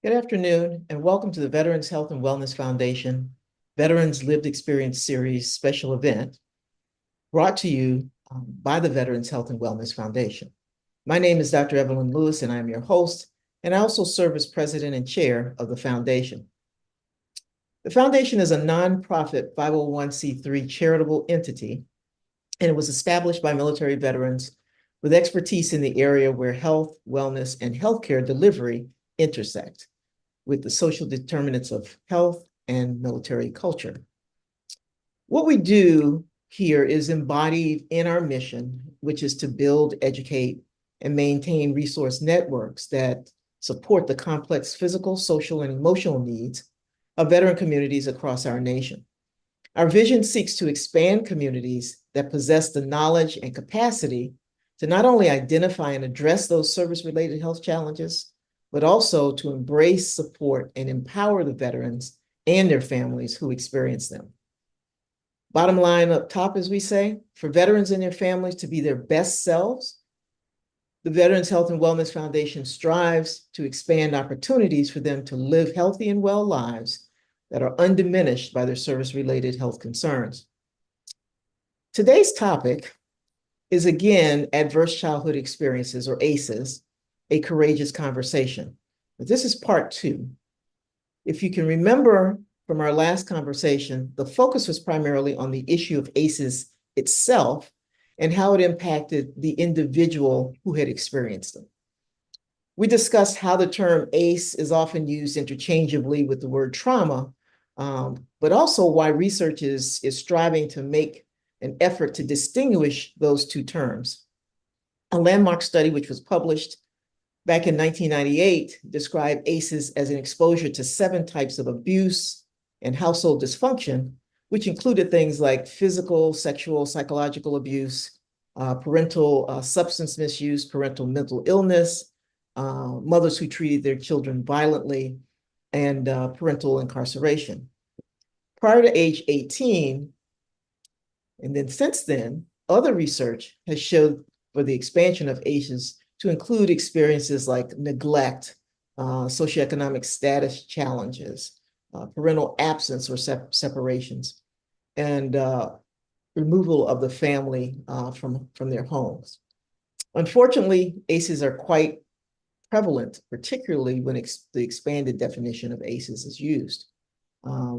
Good afternoon, and welcome to the Veterans Health and Wellness Foundation Veterans Lived Experience Series special event brought to you by the Veterans Health and Wellness Foundation. My name is Dr. Evelyn Lewis, and I'm your host, and I also serve as president and chair of the foundation. The foundation is a nonprofit 501c3 charitable entity, and it was established by military veterans with expertise in the area where health, wellness, and healthcare delivery intersect with the social determinants of health and military culture. What we do here is embodied in our mission, which is to build, educate, and maintain resource networks that support the complex physical, social, and emotional needs of veteran communities across our nation. Our vision seeks to expand communities that possess the knowledge and capacity to not only identify and address those service-related health challenges, but also to embrace, support, and empower the veterans and their families who experience them. Bottom line up top, as we say, for veterans and their families to be their best selves, the Veterans Health and Wellness Foundation strives to expand opportunities for them to live healthy and well lives that are undiminished by their service-related health concerns. Today's topic is, again, Adverse Childhood Experiences, or ACEs, a courageous conversation. But this is part 2. If you can remember from our last conversation, the focus was primarily on the issue of ACEs itself and how it impacted the individual who had experienced them. We discussed how the term ACE is often used interchangeably with the word trauma, but also why research is striving to make an effort to distinguish those two terms. A landmark study, which was published back in 1998, described ACEs as an exposure to 7 types of abuse and household dysfunction, which included things like physical, sexual, psychological abuse, parental substance misuse, parental mental illness, mothers who treated their children violently, and parental incarceration. Prior to age 18, and then since then, other research has showed for the expansion of ACEs to include experiences like neglect, socioeconomic status challenges, parental absence or separations, and removal of the family from their homes. Unfortunately, ACEs are quite prevalent, particularly when the expanded definition of ACEs is used.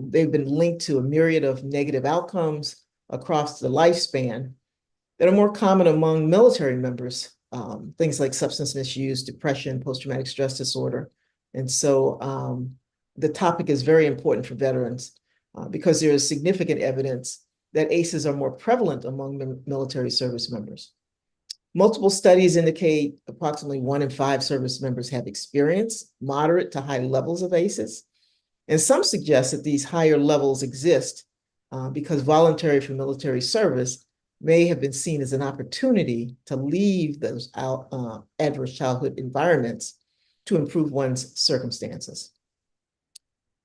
They've been linked to a myriad of negative outcomes across the lifespan that are more common among military members, things like substance misuse, depression, post-traumatic stress disorder. And so the topic is very important for veterans because there is significant evidence that ACEs are more prevalent among military service members. Multiple studies indicate approximately 1 in 5 service members have experienced moderate to high levels of ACEs. And some suggest that these higher levels exist because voluntary for military service may have been seen as an opportunity to leave those adverse childhood environments to improve one's circumstances.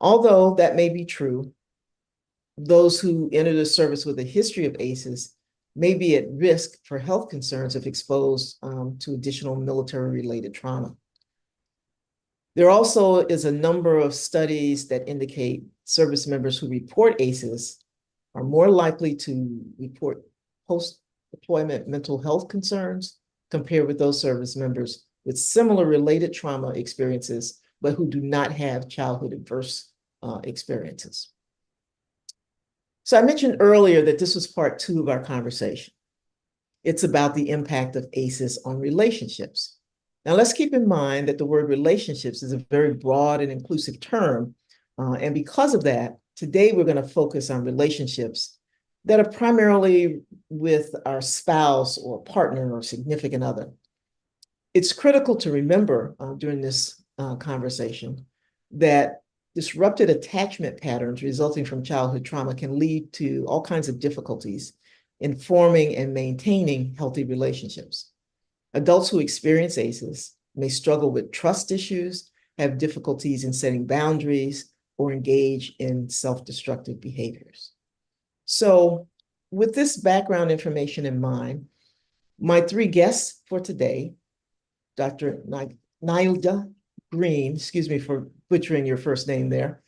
Although that may be true, those who enter the service with a history of ACEs may be at risk for health concerns if exposed to additional military-related trauma. There also is a number of studies that indicate service members who report ACEs are more likely to report post-deployment mental health concerns compared with those service members with similar related trauma experiences, but who do not have childhood adverse experiences. So I mentioned earlier that this was part 2 of our conversation. It's about the impact of ACEs on relationships. Now let's keep in mind that the word relationships is a very broad and inclusive term. And because of that, today we're going to focus on relationships that are primarily with our spouse or partner or significant other. It's critical to remember during this conversation that disrupted attachment patterns resulting from childhood trauma can lead to all kinds of difficulties in forming and maintaining healthy relationships. Adults who experience ACEs may struggle with trust issues, have difficulties in setting boundaries, or engage in self-destructive behaviors. So with this background information in mind, my 3 guests for today, Dr. Nailja Green, excuse me for butchering your first name there.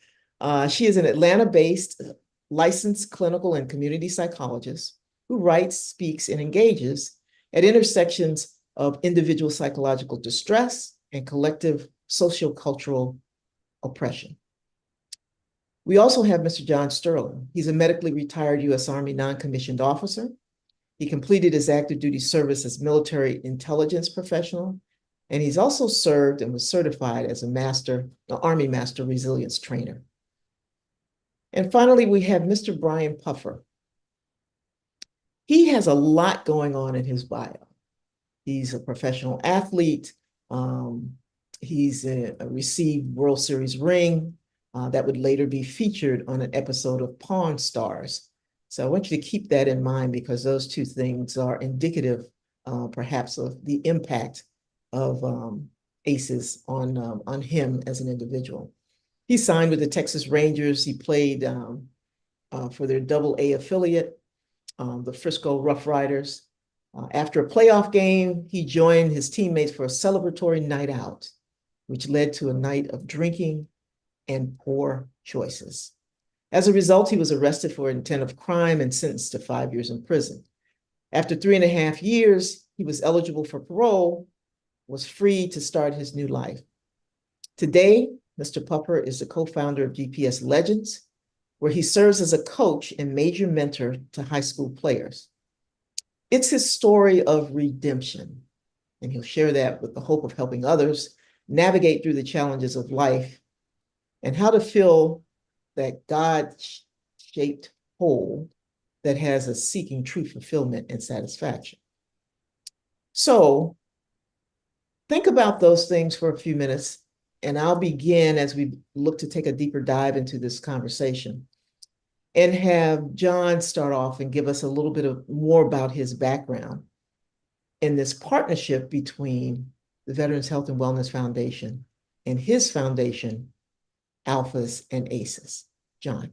She is an Atlanta-based licensed clinical and community psychologist who writes, speaks, and engages at intersections of individual psychological distress and collective sociocultural oppression. We also have Mr. John Sterling. He's a medically retired U.S. Army non-commissioned officer. He completed his active duty service as military intelligence professional, and he's also served and was certified as an Army Master Resilience Trainer. And finally, we have Mr. Brian Puffer. He has a lot going on in his bio. He's a professional athlete. He's received World Series ring that would later be featured on an episode of Pawn Stars. So I want you to keep that in mind because those two things are indicative, perhaps, of the impact of ACEs on him as an individual. He signed with the Texas Rangers. He played for their Double-A affiliate, the Frisco Rough Riders. After a playoff game, he joined his teammates for a celebratory night out, which led to a night of drinking and poor choices. As a result, he was arrested for intent of crime and sentenced to 5 years in prison. After 3.5 years, he was eligible for parole, was free to start his new life. Today, Mr. Puffer is the co-founder of GPS Legends, where he serves as a coach and major mentor to high school players. It's his story of redemption, and he'll share that with the hope of helping others navigate through the challenges of life and how to feel that God-shaped hole that has a seeking true fulfillment and satisfaction. So think about those things for a few minutes, and I'll begin as we look to take a deeper dive into this conversation and have John start off and give us a little bit more about his background in this partnership between the Veterans Health and Wellness Foundation and his foundation, Alphas and Aces. John.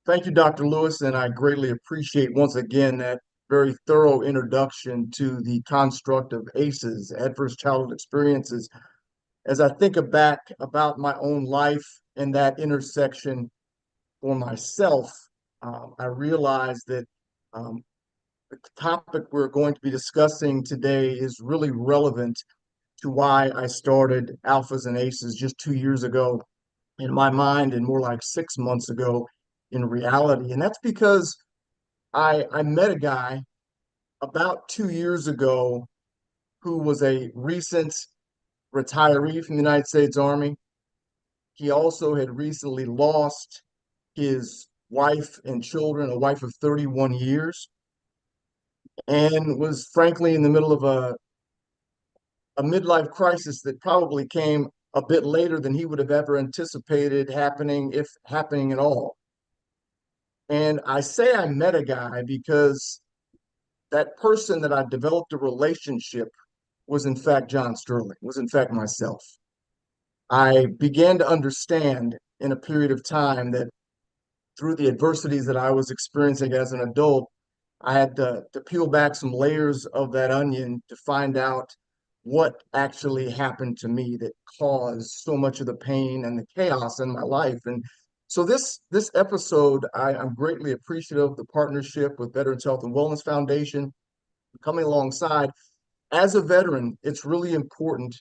Thank you, Dr. Lewis, and I greatly appreciate once again that very thorough introduction to the construct of ACEs, adverse childhood experiences. As I think back about my own life and that intersection for myself, I realize that the topic we're going to be discussing today is really relevant to why I started Alphas and Aces just 2 years ago in my mind and more like 6 months ago in reality. And that's because I met a guy about 2 years ago who was a recent retiree from the United States Army. He also had recently lost his wife and children, a wife of 31 years, and was frankly in the middle of a midlife crisis that probably came a bit later than he would have ever anticipated happening, if happening at all. And I say I met a guy because that person that I developed a relationship was in fact John Sterling, was in fact myself. I began to understand in a period of time that through the adversities that I was experiencing as an adult, I had to peel back some layers of that onion to find out what actually happened to me that caused so much of the pain and the chaos in my life. And so this episode, I'm greatly appreciative of the partnership with Veterans Health and Wellness Foundation coming alongside. As a veteran, it's really important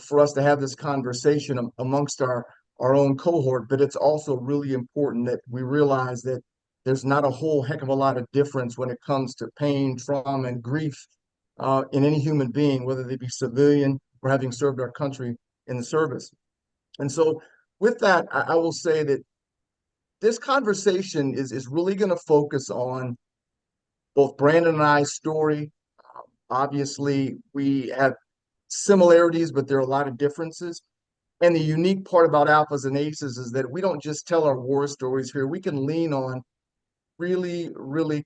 for us to have this conversation amongst our own cohort, but it's also really important that we realize that there's not a whole heck of a lot of difference when it comes to pain, trauma, and grief in any human being, whether they be civilian or having served our country in the service. And so with that, I will say that this conversation is really going to focus on both Brandon and I's story. Obviously, we have similarities, but there are a lot of differences. And the unique part about Alphas and Aces is that we don't just tell our war stories here. We can lean on really, really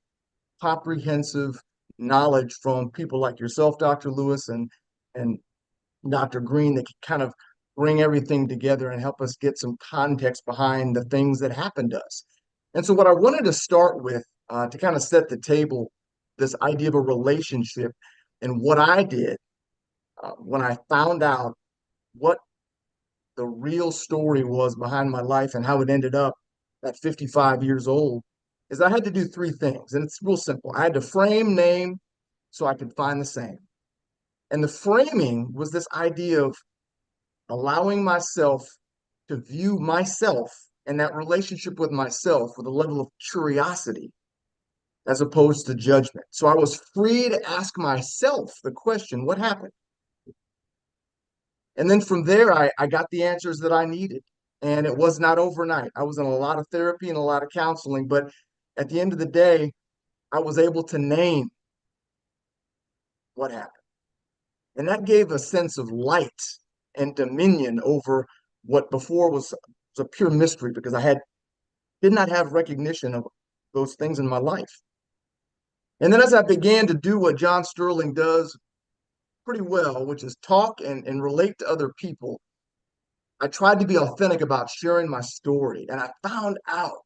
comprehensive knowledge from people like yourself, Dr. Lewis, and Dr. Green, that can kind of bring everything together and help us get some context behind the things that happened to us. And so what I wanted to start with to kind of set the table, this idea of a relationship and what I did when I found out what the real story was behind my life and how it ended up at 55 years old, is I had to do three things. And it's real simple. I had to frame, name, so I could find the same. And the framing was this idea of allowing myself to view myself and that relationship with myself with a level of curiosity as opposed to judgment. So I was free to ask myself the question, what happened? And then from there, I got the answers that I needed. And it was not overnight. I was in a lot of therapy and a lot of counseling, but at the end of the day, I was able to name what happened. And that gave a sense of light and dominion over what before was a pure mystery because did not have recognition of those things in my life. And then as I began to do what John Sterling does pretty well, which is talk and relate to other people, I tried to be authentic about sharing my story. And I found out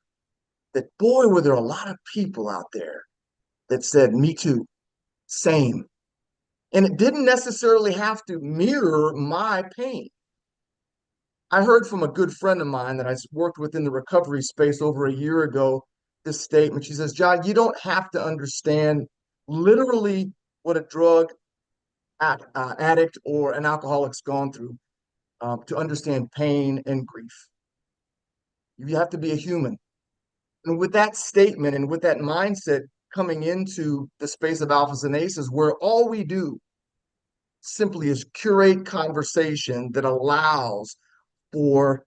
that, boy, were there a lot of people out there that said, me too, same. And it didn't necessarily have to mirror my pain. I heard from a good friend of mine that I worked with in the recovery space over a year ago this statement. She says, John, you don't have to understand literally what a drug addict or an alcoholic's gone through to understand pain and grief. You have to be a human. And with that statement and with that mindset coming into the space of alphas and aces, where all we do simply is curate conversation that allows for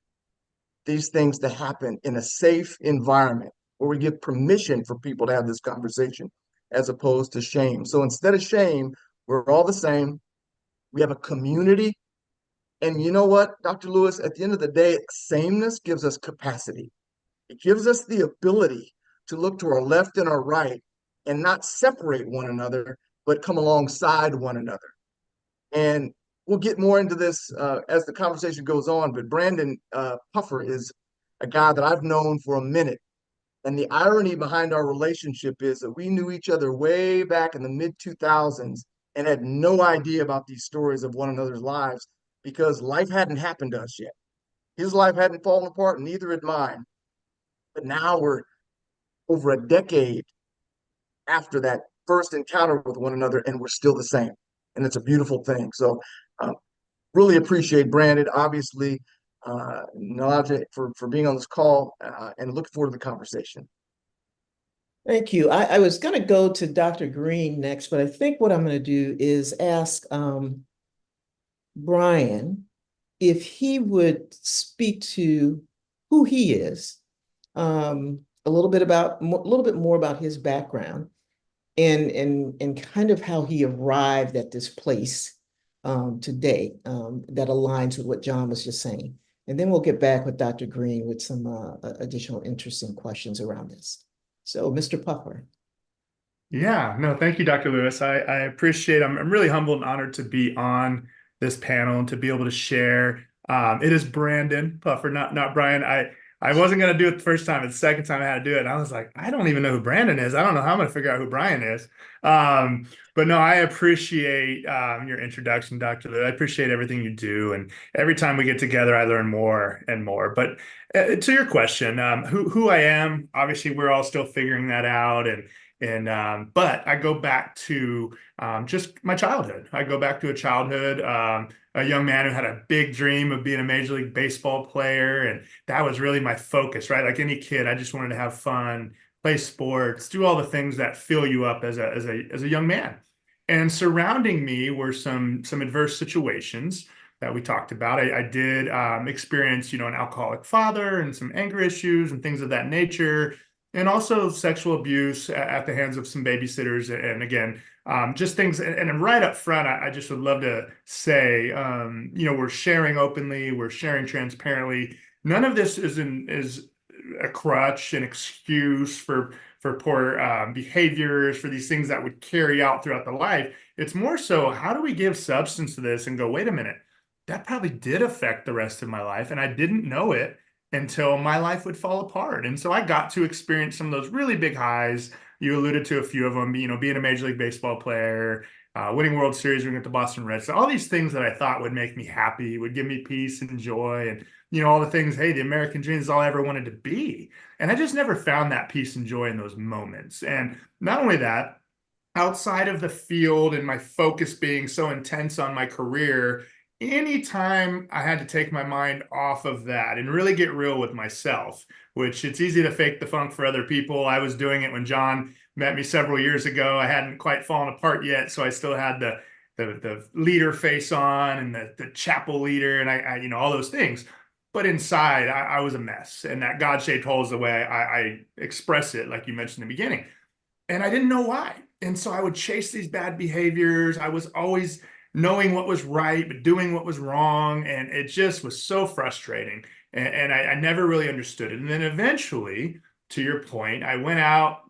these things to happen in a safe environment where we give permission for people to have this conversation as opposed to shame. So instead of shame, we're all the same. We have a community. And you know what, Dr. Lewis, at the end of the day, sameness gives us capacity. It gives us the ability to look to our left and our right and not separate one another, but come alongside one another. And we'll get more into this as the conversation goes on. But Brandon Puffer is a guy that I've known for a minute. And the irony behind our relationship is that we knew each other way back in the mid 2000s and had no idea about these stories of one another's lives because life hadn't happened to us yet. His life hadn't fallen apart, neither had mine. But now we're over a decade after that first encounter with one another, and we're still the same. And it's a beautiful thing. So, really appreciate Brandon, obviously, Nalaja, for being on this call and looking forward to the conversation. Thank you. I was going to go to Dr. Green next, but I think what I'm going to do is ask Brian if he would speak to who he is, a little bit more about his background, and kind of how he arrived at this place today that aligns with what John was just saying. And then we'll get back with Dr. Green with some additional interesting questions around this. So, Mr. Puffer. Yeah, no, thank you, Dr. Lewis. I appreciate, I'm really humbled and honored to be on this panel and to be able to share. It is Brandon Puffer, not Brian. I wasn't going to do it the first time. It's the second time I had to do it. And I was like, I don't even know who Brandon is. I don't know how I'm going to figure out who Brian is. But no, I appreciate your introduction, Dr. Lewis. I appreciate everything you do. And every time we get together, I learn more and more. But to your question, who I am, obviously, we're all still figuring that out. But I go back to just my childhood. I go back to a childhood, a young man who had a big dream of being a Major League Baseball player. And that was really my focus, right? Like any kid, I just wanted to have fun, play sports, do all the things that fill you up as a young man. And surrounding me were some adverse situations that we talked about. I did experience, an alcoholic father and some anger issues and things of that nature, and also sexual abuse at the hands of some babysitters. And again, just things. And right up front, I just would love to say, we're sharing openly, we're sharing transparently. None of this is a crutch, an excuse for poor behaviors, for these things that would carry out throughout the life. It's more so, how do we give substance to this and go, wait a minute, that probably did affect the rest of my life, and I didn't know it until my life would fall apart. And so I got to experience some of those really big highs, You alluded to a few of them, being a Major League Baseball player, winning World Series, ring with the Boston Red Sox, all these things that I thought would make me happy, would give me peace and joy, and all the things, hey, the American dream is all I ever wanted to be. And I just never found that peace and joy in those moments. And not only that, outside of the field and my focus being so intense on my career, anytime I had to take my mind off of that and really get real with myself, which it's easy to fake the funk for other people. I was doing it when John met me several years ago. I hadn't quite fallen apart yet, so I still had the leader face on and the chapel leader and I all those things. But inside, I was a mess, and that God-shaped hole is the way I express it, like you mentioned in the beginning. And I didn't know why. And so I would chase these bad behaviors. I was always knowing what was right, but doing what was wrong. And it just was so frustrating. And I never really understood it. And then eventually, to your point, I went out,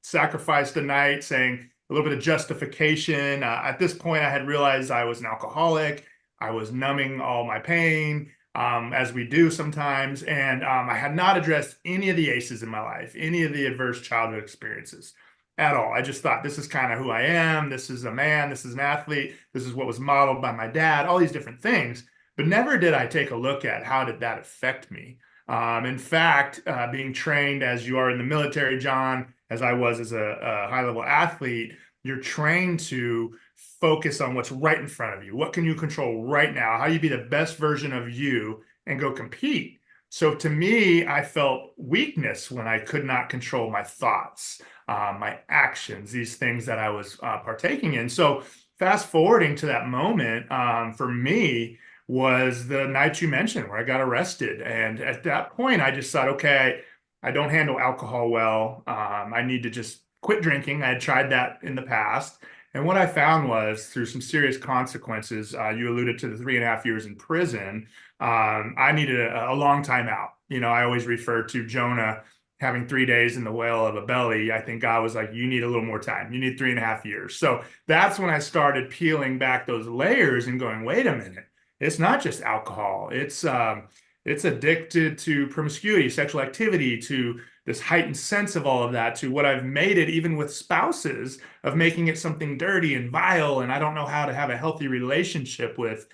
sacrificed a night, saying a little bit of justification. At this point, I had realized I was an alcoholic. I was numbing all my pain, as we do sometimes. And I had not addressed any of the ACEs in my life, any of the adverse childhood experiences at all. I just thought, this is kind of who I am. This is a man. This is an athlete. This is what was modeled by my dad, all these different things. But never did I take a look at how did that affect me. In fact, being trained as you are in the military, John, as I was as a high-level athlete, you're trained to focus on what's right in front of you. What can you control right now? How do you be the best version of you and go compete? So to me, I felt weakness when I could not control my thoughts, my actions, these things that I was partaking in. So fast forwarding to that moment, for me, was the night you mentioned where I got arrested. And at that point, I just thought, okay, I don't handle alcohol well. I need to just quit drinking. I had tried that in the past. And what I found was, through some serious consequences, you alluded to the 3.5 years in prison, I needed a long time out. I always refer to Jonah having 3 days in the whale of a belly. I think God was like, you need a little more time. You need 3.5 years. So that's when I started peeling back those layers and going, wait a minute. It's not just alcohol. It's addicted to promiscuity, sexual activity, to this heightened sense of all of that, to what I've made it, even with spouses, of making it something dirty and vile, and I don't know how to have a healthy relationship with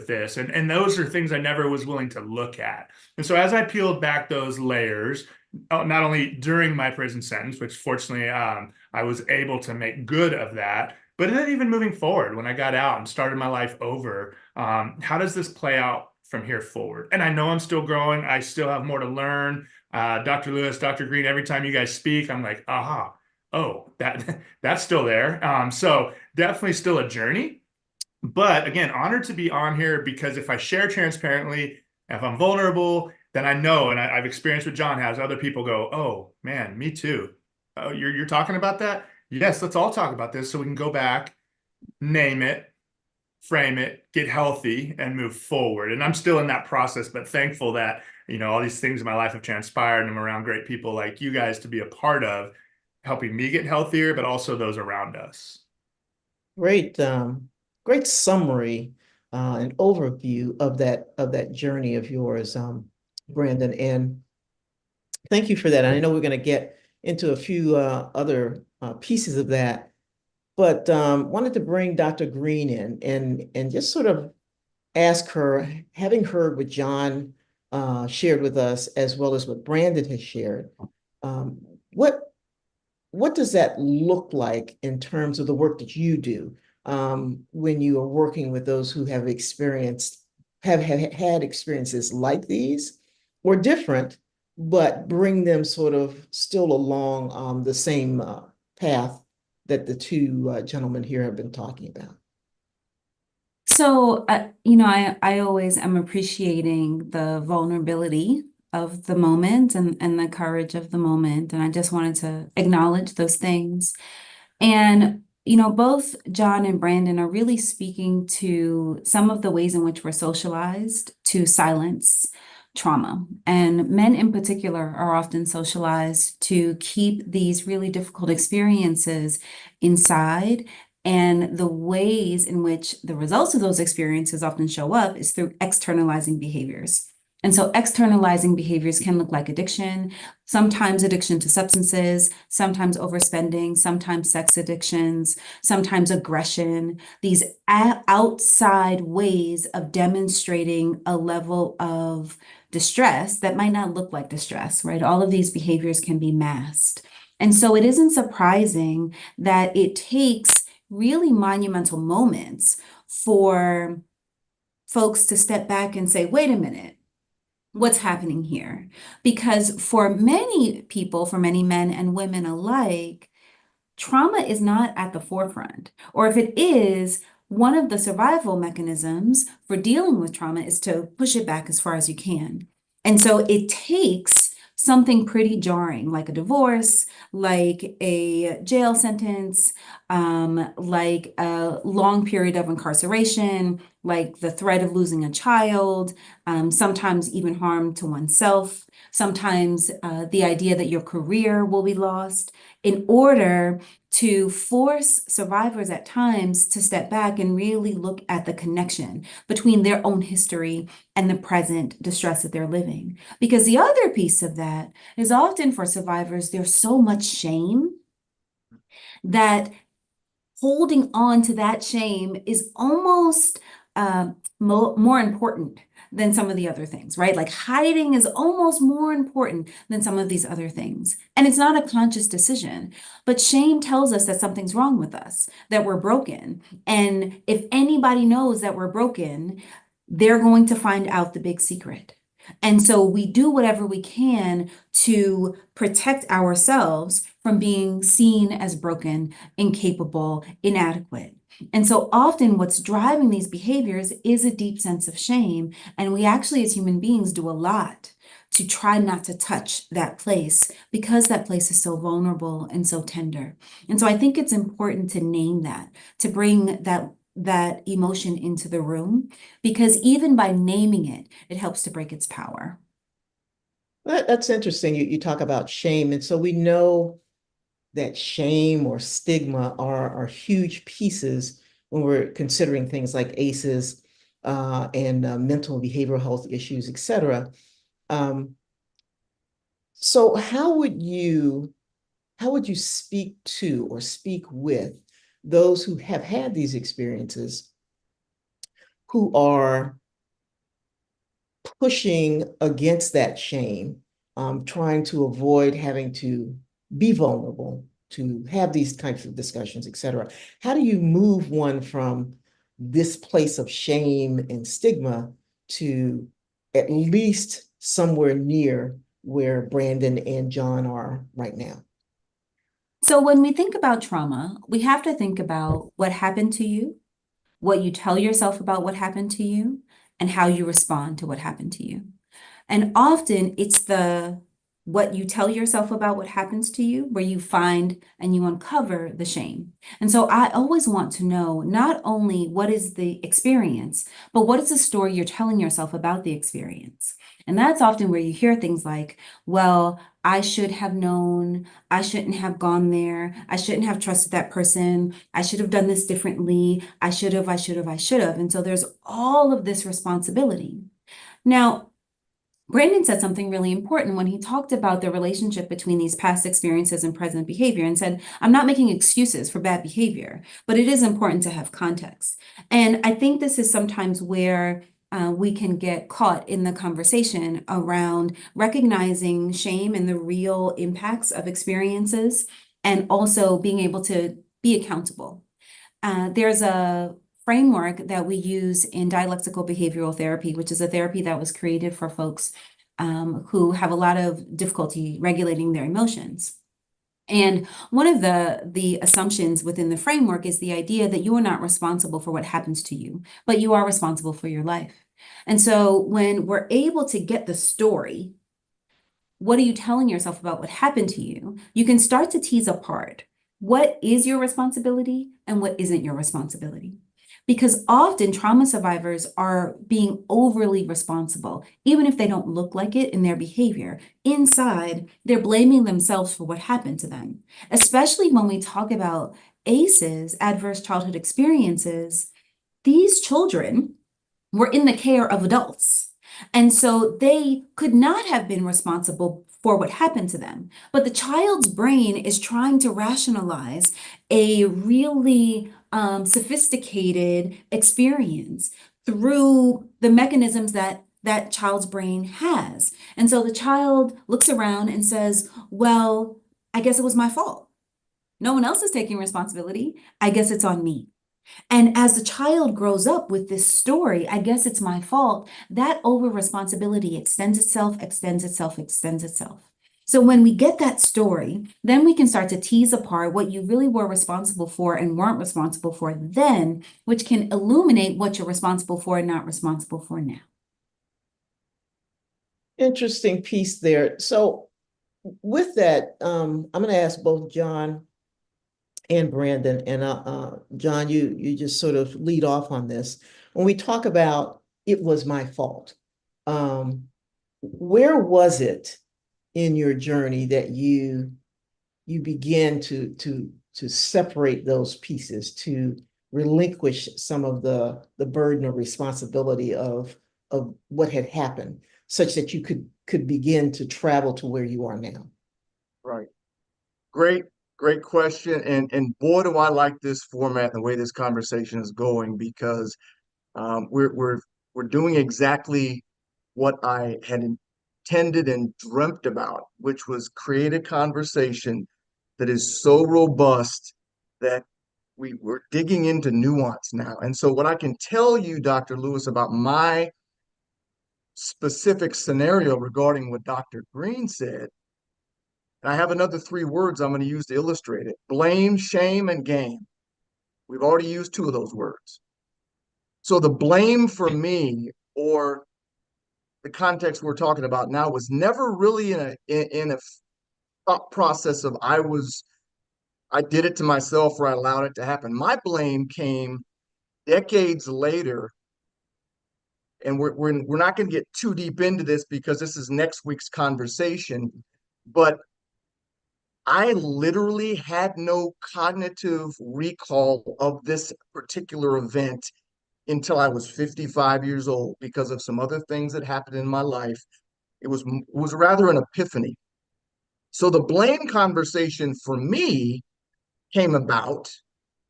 this. And those are things I never was willing to look at. And so as I peeled back those layers, not only during my prison sentence, which fortunately I was able to make good of that, but then even moving forward, when I got out and started my life over, how does this play out from here forward? And I know I'm still growing. I still have more to learn. Dr. Lewis, Dr. Green, every time you guys speak, I'm like, aha, oh, that's still there. So definitely still a journey. But again, honored to be on here, because if I share transparently, if I'm vulnerable, then I know, and I've experienced what John has, other people go, oh man, me too. Oh, you're talking about that? Yes, let's all talk about this so we can go back, name it, frame it, get healthy, and move forward. And I'm still in that process, but thankful that, all these things in my life have transpired, and I'm around great people like you guys to be a part of helping me get healthier, but also those around us. Great, great summary and overview of that journey of yours, Brandon. And thank you for that. And I know we're going to get into a few other pieces of that, but wanted to bring Dr. Green in and just sort of ask her, having heard what John shared with us, as well as what Brandon has shared, what does that look like in terms of the work that you do when you are working with those who have had experiences like these or different, but bring them sort of still along the same path that the two gentlemen here have been talking about? So, I always am appreciating the vulnerability of the moment and the courage of the moment. And I just wanted to acknowledge those things. And, both John and Brandon are really speaking to some of the ways in which we're socialized to silence trauma. And men in particular are often socialized to keep these really difficult experiences inside. And the ways in which the results of those experiences often show up is through externalizing behaviors. And so externalizing behaviors can look like addiction, sometimes addiction to substances, sometimes overspending, sometimes sex addictions, sometimes aggression, these outside ways of demonstrating a level of distress that might not look like distress, right? All of these behaviors can be masked. And so it isn't surprising that it takes really monumental moments for folks to step back and say, wait a minute, what's happening here? Because for many people, for many men and women alike, trauma is not at the forefront. Or if it is, one of the survival mechanisms for dealing with trauma is to push it back as far as you can. And so it takes something pretty jarring, like a divorce, like a jail sentence, like a long period of incarceration, like the threat of losing a child, sometimes even harm to oneself, sometimes the idea that your career will be lost, in order to force survivors at times to step back and really look at the connection between their own history and the present distress that they're living. Because the other piece of that is often for survivors, there's so much shame that holding on to that shame is almost more important than some of the other things, right? Like hiding is almost more important than some of these other things. And it's not a conscious decision, but shame tells us that something's wrong with us, that we're broken. And if anybody knows that we're broken, they're going to find out the big secret. And so we do whatever we can to protect ourselves from being seen as broken, incapable, inadequate. And so often what's driving these behaviors is a deep sense of shame. And we actually, as human beings, do a lot to try not to touch that place because that place is so vulnerable and so tender. And so I think it's important to name that, to bring that emotion into the room, because even by naming it, it helps to break its power. That's interesting. You talk about shame. And so we know that shame or stigma are huge pieces when we're considering things like ACEs and mental and behavioral health issues, et cetera. So how would you speak to or speak with those who have had these experiences, who are pushing against that shame, trying to avoid having to be vulnerable, to have these types of discussions, et cetera? How do you move one from this place of shame and stigma to at least somewhere near where Brandon and John are right now? So when we think about trauma, we have to think about what happened to you, what you tell yourself about what happened to you, and how you respond to what happened to you. And often it's what you tell yourself about what happens to you, where you find and you uncover the shame. And so I always want to know not only what is the experience, but what is the story you're telling yourself about the experience. And that's often where you hear things like, well, I should have known, I shouldn't have gone there, I shouldn't have trusted that person, I should have done this differently, I should have. And so there's all of this responsibility. Now, Brandon said something really important when he talked about the relationship between these past experiences and present behavior, and said, I'm not making excuses for bad behavior, but it is important to have context. And I think this is sometimes where we can get caught in the conversation around recognizing shame and the real impacts of experiences, and also being able to be accountable. There's a framework that we use in dialectical behavioral therapy, which is a therapy that was created for folks who have a lot of difficulty regulating their emotions. And one of the assumptions within the framework is the idea that you are not responsible for what happens to you, but you are responsible for your life. And so when we're able to get the story, what are you telling yourself about what happened to you? You can start to tease apart what is your responsibility and what isn't your responsibility. Because often trauma survivors are being overly responsible, even if they don't look like it in their behavior. Inside, they're blaming themselves for what happened to them. Especially when we talk about ACEs, adverse childhood experiences, these children were in the care of adults. And so they could not have been responsible for what happened to them. But the child's brain is trying to rationalize a really sophisticated experience through the mechanisms that that child's brain has. And so the child looks around and says, well, I guess it was my fault. No one else is taking responsibility. I guess it's on me. And as the child grows up with this story, I guess it's my fault, that over responsibility extends itself, extends itself, extends itself. So when we get that story, then we can start to tease apart what you really were responsible for and weren't responsible for then, which can illuminate what you're responsible for and not responsible for now. Interesting piece there. So with that, I'm going to ask both John and Brandon, and John, you just sort of lead off on this. When we talk about it was my fault, where was it in your journey that you began to separate those pieces, to relinquish some of the burden or responsibility of what had happened, such that you could begin to travel to where you are now? Right. Great question. And boy, do I like this format and the way this conversation is going, because we're doing exactly what I had intended and dreamt about, which was create a conversation that is so robust that we're digging into nuance now. And so what I can tell you, Dr. Lewis, about my specific scenario regarding what Dr. Green said, and I have another 3 words I'm going to use to illustrate it: blame, shame, and game. We've already used 2 of those words. So the blame for me, or the context we're talking about now, was never really in a thought process of I did it to myself or I allowed it to happen. My blame came decades later, and we're not going to get too deep into this because this is next week's conversation, but I literally had no cognitive recall of this particular event until I was 55 years old, because of some other things that happened in my life. It was rather an epiphany. So the blame conversation for me came about,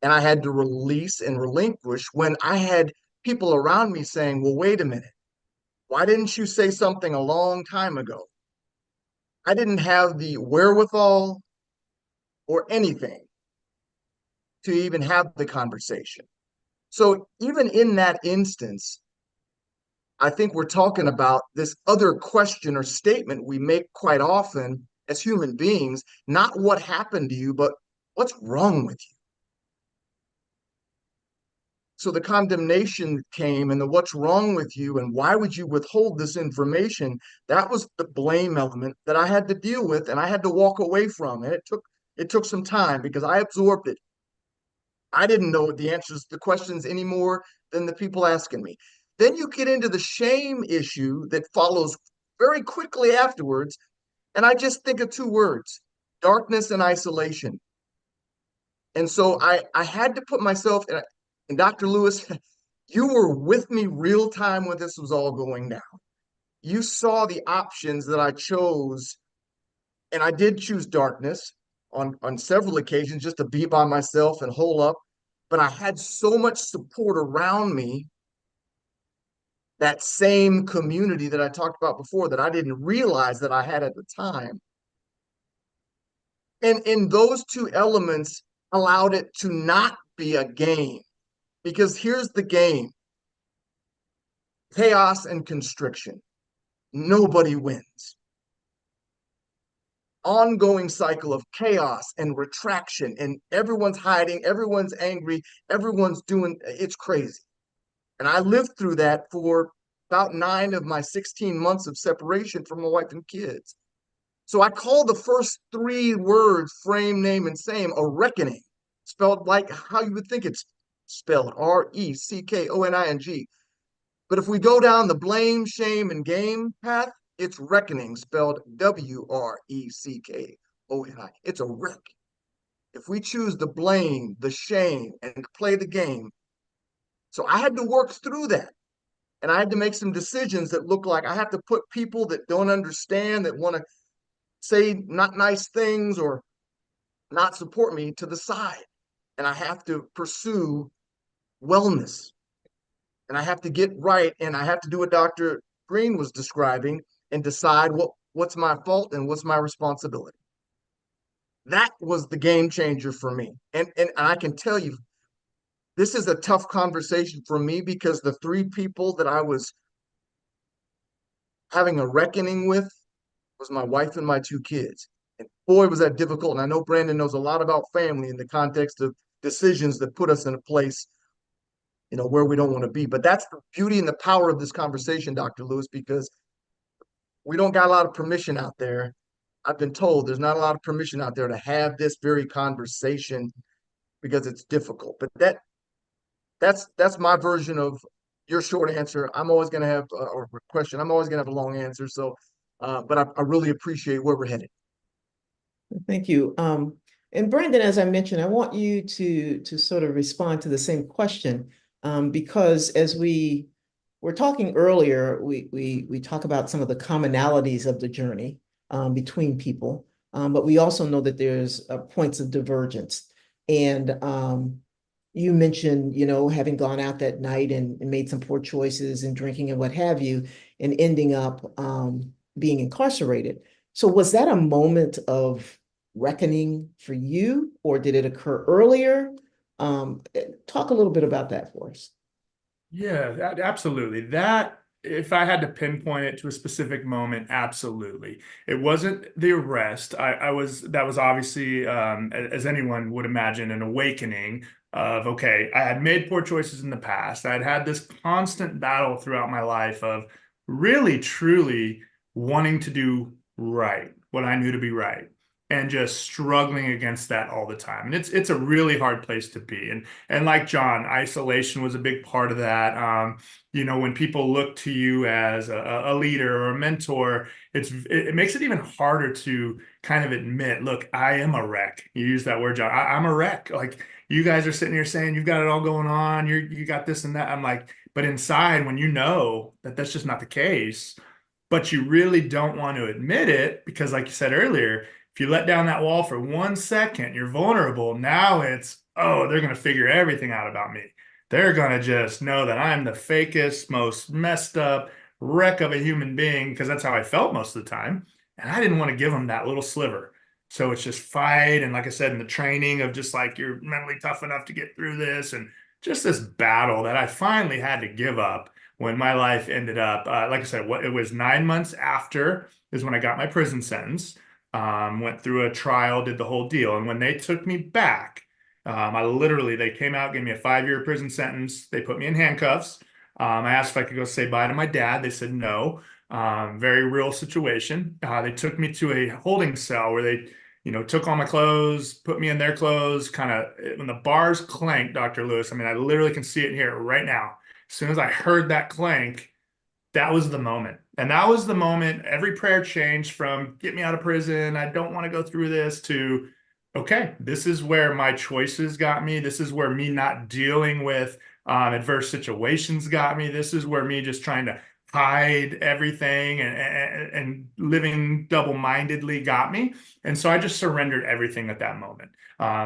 and I had to release and relinquish when I had people around me saying, well, wait a minute, why didn't you say something a long time ago? I didn't have the wherewithal or anything to even have the conversation. So even in that instance, I think we're talking about this other question or statement we make quite often as human beings, not what happened to you, but what's wrong with you. So the condemnation came, and the what's wrong with you and why would you withhold this information, that was the blame element that I had to deal with and I had to walk away from. And it took some time because I absorbed it. I didn't know the answers to the questions any more than the people asking me. Then you get into the shame issue that follows very quickly afterwards. And I just think of 2 words: darkness and isolation. And so I had to put myself in, and Dr. Lewis, you were with me real time when this was all going down. You saw the options that I chose, and I did choose darkness on several occasions, just to be by myself and hole up. But I had so much support around me, that same community that I talked about before, that I didn't realize that I had at the time. And in those 2 elements allowed it to not be a game. Because here's the game: chaos and constriction. Nobody wins. Ongoing cycle of chaos and retraction, and everyone's hiding, everyone's angry, everyone's doing, it's crazy. And I lived through that for about 9 of my 16 months of separation from my wife and kids. So I call the first 3 words, frame, name, and same, a reckoning, spelled like how you would think it's spelled, Reckoning. But if we go down the blame, shame, and game path, it's reckoning, spelled Wreckoni. It's a wreck. If we choose the blame, the shame, and play the game. So I had to work through that. And I had to make some decisions that look like I have to put people that don't understand, that want to say not nice things or not support me to the side. And I have to pursue wellness. And I have to get right. And I have to do what Dr. Green was describing and decide what's my fault and what's my responsibility. That was the game changer for me. And I can tell you, this is a tough conversation for me because the three people that I was having a reckoning with was my wife and my two kids. And boy, was that difficult. And I know Brandon knows a lot about family in the context of decisions that put us in a place, where we don't want to be. But that's the beauty and the power of this conversation, Dr. Lewis, because we don't got a lot of permission out there. I've been told there's not a lot of permission out there to have this very conversation because it's difficult. But that's my version of your short answer. I'm always going to have or question. I'm always going to have a long answer. So, but I really appreciate where we're headed. Thank you. And Brandon, as I mentioned, I want you to sort of respond to the same question, because as we were talking earlier, we talk about some of the commonalities of the journey between people, but we also know that there's points of divergence. And you mentioned, having gone out that night and made some poor choices and drinking and what have you, and ending up being incarcerated. So was that a moment of reckoning for you, or did it occur earlier? Talk a little bit about that for us. Yeah, absolutely. That, if I had to pinpoint it to a specific moment, absolutely. It wasn't the arrest. That was obviously, as anyone would imagine, an awakening of, okay, I had made poor choices in the past. I'd had this constant battle throughout my life of really, truly wanting to do right, what I knew to be right, and just struggling against that all the time. And it's a really hard place to be. And like John, isolation was a big part of that. When people look to you as a leader or a mentor, it makes it even harder to kind of admit, look, I am a wreck. You use that word, John. I'm a wreck. Like, you guys are sitting here saying you've got it all going on. You got this and that. I'm like, but inside, when you know that that's just not the case, but you really don't want to admit it because, like you said earlier, if you let down that wall for 1 second, you're vulnerable. Now it's, oh, they're going to figure everything out about me. They're going to just know that I'm the fakest, most messed up wreck of a human being, because that's how I felt most of the time. And I didn't want to give them that little sliver. So it's just fight. And like I said, in the training of just like, you're mentally tough enough to get through this, and just this battle that I finally had to give up when my life ended up, like I said, it was 9 months after is when I got my prison sentence. Went through a trial, did the whole deal. And when they took me back, they came out, gave me a 5-year prison sentence. They put me in handcuffs. I asked if I could go say bye to my dad. They said no. Very real situation. They took me to a holding cell where they, took all my clothes, put me in their clothes, kind of, when the bars clanked, Dr. Lewis, I mean, I literally can see it here right now. As soon as I heard that clank, that was the moment. And that was the moment every prayer changed from get me out of prison, I don't want to go through this, to, okay, this is where my choices got me. This is where me not dealing with adverse situations got me. This is where me just trying to hide everything and living double-mindedly got me. And so I just surrendered everything at that moment.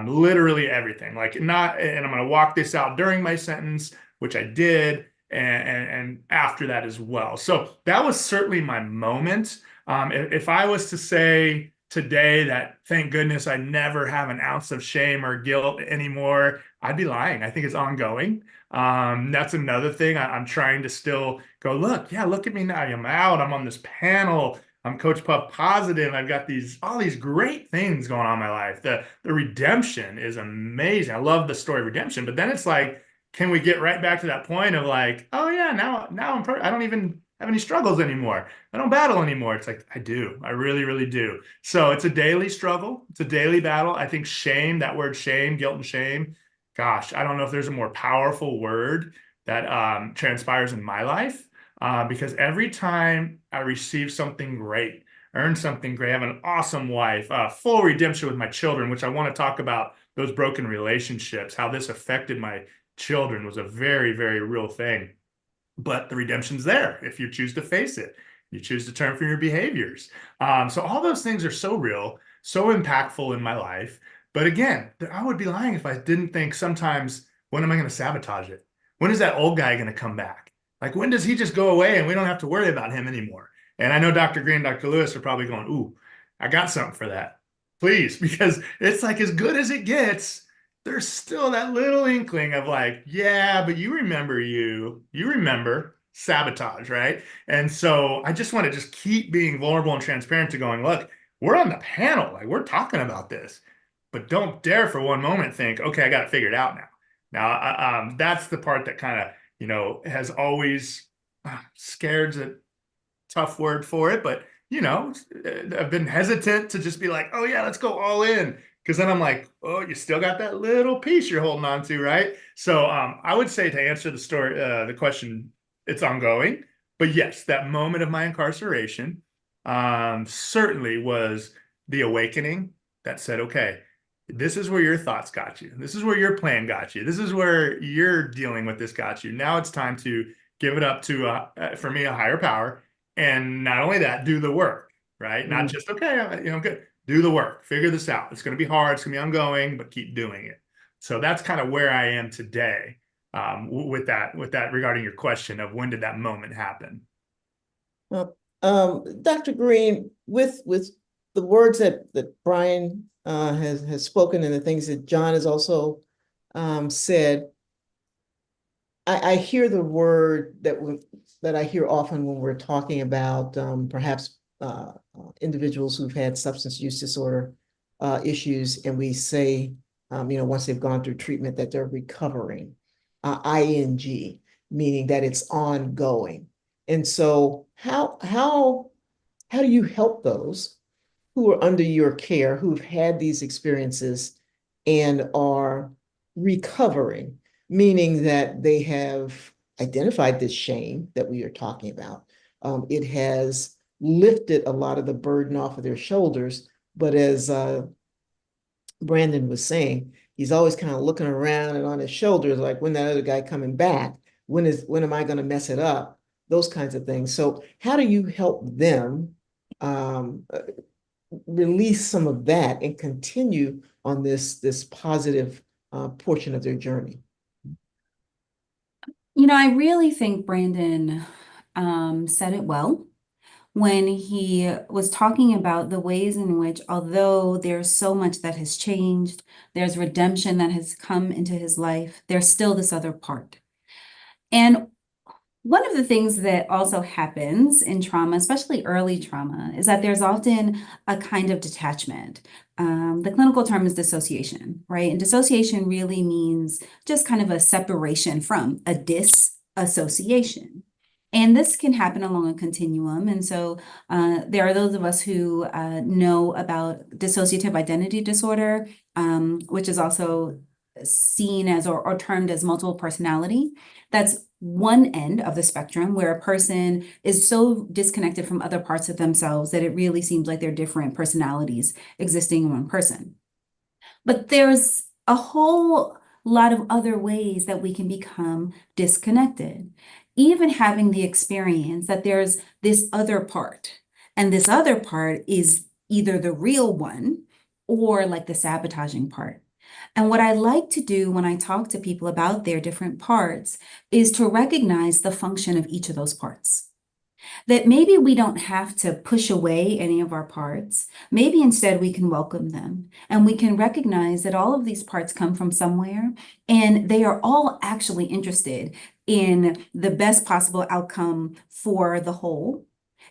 Literally everything. Like, and I'm going to walk this out during my sentence, which I did. And after that as well. So that was certainly my moment. If I was to say today that thank goodness I never have an ounce of shame or guilt anymore, I'd be lying. I think it's ongoing. That's another thing. I'm trying to still go, look at me now. I'm out. I'm on this panel. I'm Coach Puff Positive. I've got all these great things going on in my life. The redemption is amazing. I love the story of redemption, but then it's like, can we get right back to that point of like, oh yeah, now I don't even have any struggles anymore. I don't battle anymore. It's like, I do. I really, really do. So it's a daily struggle. It's a daily battle. I think shame, that word shame, guilt and shame, gosh, I don't know if there's a more powerful word that transpires in my life, because every time I receive something great, earn something great, have an awesome life, full redemption with my children, which I want to talk about, those broken relationships, how this affected my children was a very, very real thing. but the redemption's there if you choose to face it. You choose to turn from your behaviors. So all those things are so real, so impactful in my life. But again, I would be lying if I didn't think sometimes, when am I going to sabotage it? When is that old guy going to come back? Like, when does he just go away and we don't have to worry about him anymore? And I know Dr. Green, Dr. Lewis are probably going, ooh, I got something for that. Please, because it's like as good as it gets, there's still that little inkling of like, yeah, but you remember sabotage, right? And so I just want to just keep being vulnerable and transparent to going, look, we're on the panel, like we're talking about this, but don't dare for one moment think, okay, I got it figured out now. Now, that's the part that kind of, has always scared's a tough word for it, but I've been hesitant to just be like, oh yeah, let's go all in. Because then I'm like, oh, you still got that little piece you're holding on to, right? So I would say, to answer the question, it's ongoing. But yes, that moment of my incarceration certainly was the awakening that said, okay, this is where your thoughts got you. This is where your plan got you. This is where you're dealing with this got you. Now it's time to give it up to, for me, a higher power. And not only that, do the work, right? Not just, okay, good. Do the work, figure this out. It's going to be hard. It's going to be ongoing, but keep doing it. So that's kind of where I am today with that regarding your question of when did that moment happen? Dr. Green, with the words that Brian has spoken and the things that John has also said, I hear the word that I hear often when we're talking about perhaps individuals who've had substance use disorder issues, and we say, once they've gone through treatment, that they're recovering, ING, meaning that it's ongoing. And so how do you help those who are under your care, who've had these experiences and are recovering, meaning that they have identified this shame that we are talking about? It has lifted a lot of the burden off of their shoulders, but as Brandon was saying, he's always kind of looking around and on his shoulders, like, when that other guy coming back? When am I going to mess it up? Those kinds of things. So how do you help them release some of that and continue on this positive portion of their journey? I really think Brandon said it well when he was talking about the ways in which, although there's so much that has changed, there's redemption that has come into his life, there's still this other part. And one of the things that also happens in trauma, especially early trauma, is that there's often a kind of detachment. The clinical term is dissociation, right? And dissociation really means just kind of a separation from, a disassociation. And this can happen along a continuum. And so there are those of us who know about dissociative identity disorder, which is also seen as or termed as multiple personality. That's one end of the spectrum where a person is so disconnected from other parts of themselves that it really seems like they're different personalities existing in one person. But there's a whole lot of other ways that we can become disconnected, even having the experience that there's this other part, and this other part is either the real one or like the sabotaging part. And what I like to do when I talk to people about their different parts is to recognize the function of each of those parts. That maybe we don't have to push away any of our parts. Maybe instead we can welcome them, and we can recognize that all of these parts come from somewhere, and they are all actually interested in the best possible outcome for the whole.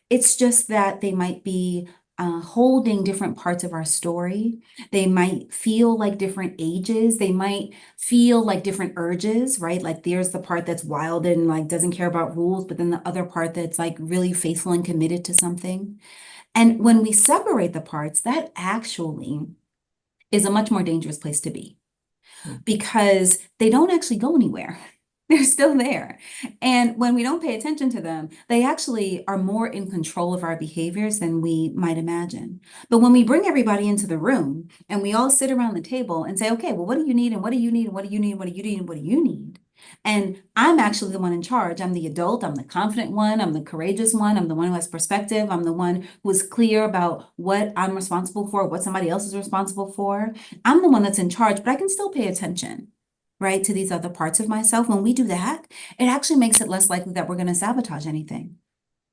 It's just that they might be holding different parts of our story. They might feel like different ages. They might feel like different urges, right? Like there's the part that's wild and like doesn't care about rules, but then the other part that's like really faithful and committed to something. And when we separate the parts, that actually is a much more dangerous place to be, because they don't actually go anywhere. They're still there. And when we don't pay attention to them, they actually are more in control of our behaviors than we might imagine. But when we bring everybody into the room and we all sit around the table and say, okay, well, what do you need? And what do you need? And what do you need? And what do you need? And what do you need? And I'm actually the one in charge. I'm the adult, I'm the confident one, I'm the courageous one, I'm the one who has perspective, I'm the one who is clear about what I'm responsible for, what somebody else is responsible for. I'm the one that's in charge, but I can still pay attention, right, to these other parts of myself. When we do that, it actually makes it less likely that we're going to sabotage anything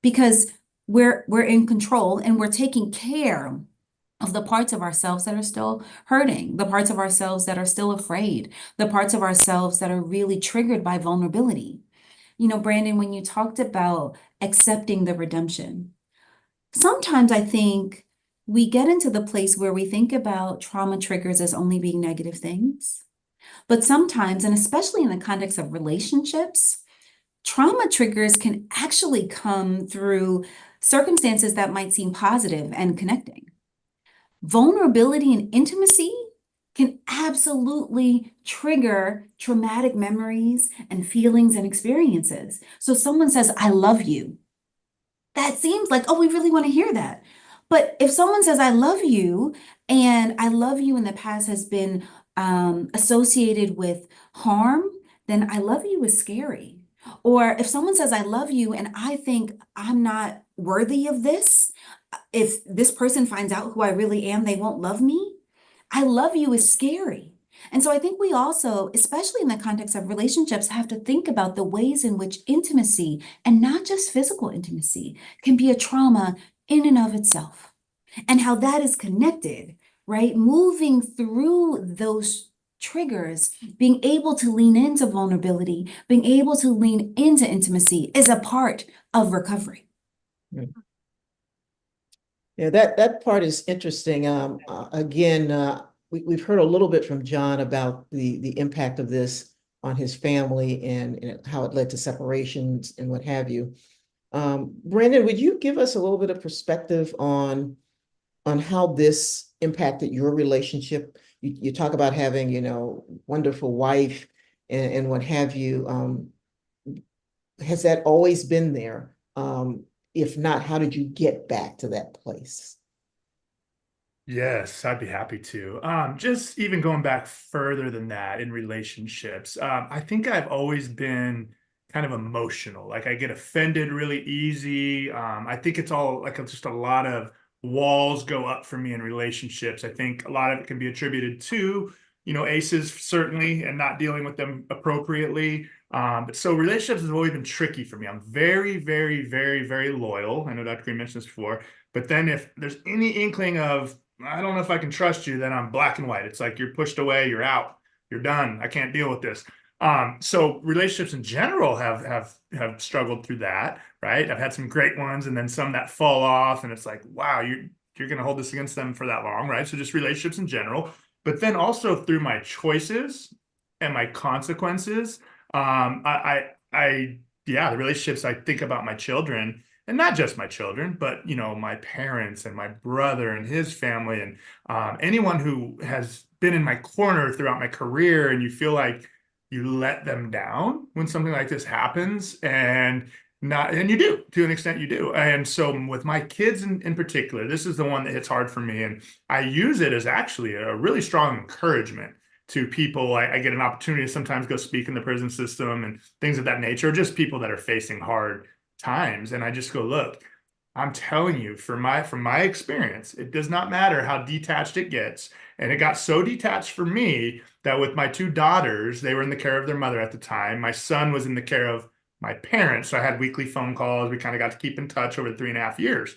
because we're in control and we're taking care of the parts of ourselves that are still hurting, the parts of ourselves that are still afraid, the parts of ourselves that are really triggered by vulnerability. You know, Brandon, when you talked about accepting the redemption, sometimes I think we get into the place where we think about trauma triggers as only being negative things. But sometimes, and especially in the context of relationships, trauma triggers can actually come through circumstances that might seem positive and connecting. Vulnerability and intimacy can absolutely trigger traumatic memories and feelings and experiences. So someone says, I love you. That seems like, oh, we really want to hear that. But if someone says, I love you, and I love you in the past has been associated with harm, then I love you is scary. Or if someone says, I love you, and I think I'm not worthy of this, if this person finds out who I really am, they won't love me. I love you is scary. And so I think we also, especially in the context of relationships, have to think about the ways in which intimacy, and not just physical intimacy, can be a trauma in and of itself, and how that is connected, right? Moving through those triggers, being able to lean into vulnerability, being able to lean into intimacy is a part of recovery. Yeah, that part is interesting. Again, we've heard a little bit from John about the impact of this on his family and how it led to separations and what have you. Brandon, would you give us a little bit of perspective on how this impacted your relationship? You talk about having, wonderful wife and what have you. Has that always been there? If not, how did you get back to that place? Yes, I'd be happy to. Just even going back further than that in relationships, I think I've always been kind of emotional. Like I get offended really easy. I think it's all like just a lot of walls go up for me in relationships. I think a lot of it can be attributed to, ACEs certainly, and not dealing with them appropriately. But so relationships have always been tricky for me. I'm very, very, very, very loyal. I know Dr. Green mentioned this before. But then if there's any inkling of I don't know if I can trust you, then I'm black and white. It's like you're pushed away, you're out, you're done. I can't deal with this. So relationships in general have struggled through that, right? I've had some great ones and then some that fall off, and it's like, wow, you're gonna hold this against them for that long, right? So just relationships in general, but then also through my choices and my consequences. Yeah, the relationships I think about my children and not just my children, but my parents and my brother and his family and anyone who has been in my corner throughout my career, and you feel like you let them down when something like this happens, and you do to an extent you do. And so with my kids in particular, this is the one that hits hard for me, and I use it as actually a really strong encouragement to people. I get an opportunity to sometimes go speak in the prison system and things of that nature, just people that are facing hard times. And I just go, look, I'm telling you, from my experience, it does not matter how detached it gets. And it got so detached for me that with my two daughters, they were in the care of their mother at the time. My son was in the care of my parents. So I had weekly phone calls. We kind of got to keep in touch over the 3.5 years.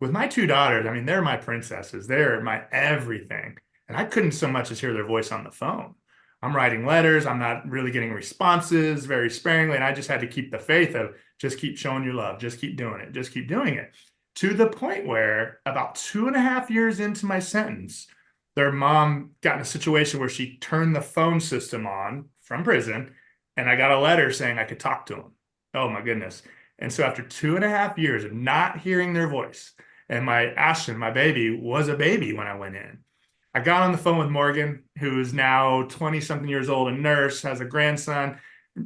With my two daughters, I mean, they're my princesses. They're my everything. And I couldn't so much as hear their voice on the phone. I'm writing letters. I'm not really getting responses, very sparingly. And I just had to keep the faith of just keep showing your love. Just keep doing it. Just keep doing it. To the point where about 2.5 years into my sentence, their mom got in a situation where she turned the phone system on from prison, and I got a letter saying I could talk to them. Oh my goodness. And so after 2.5 years of not hearing their voice, and my Ashton, my baby, was a baby when I went in, I got on the phone with Morgan, who is now 20-something years old, a nurse, has a grandson,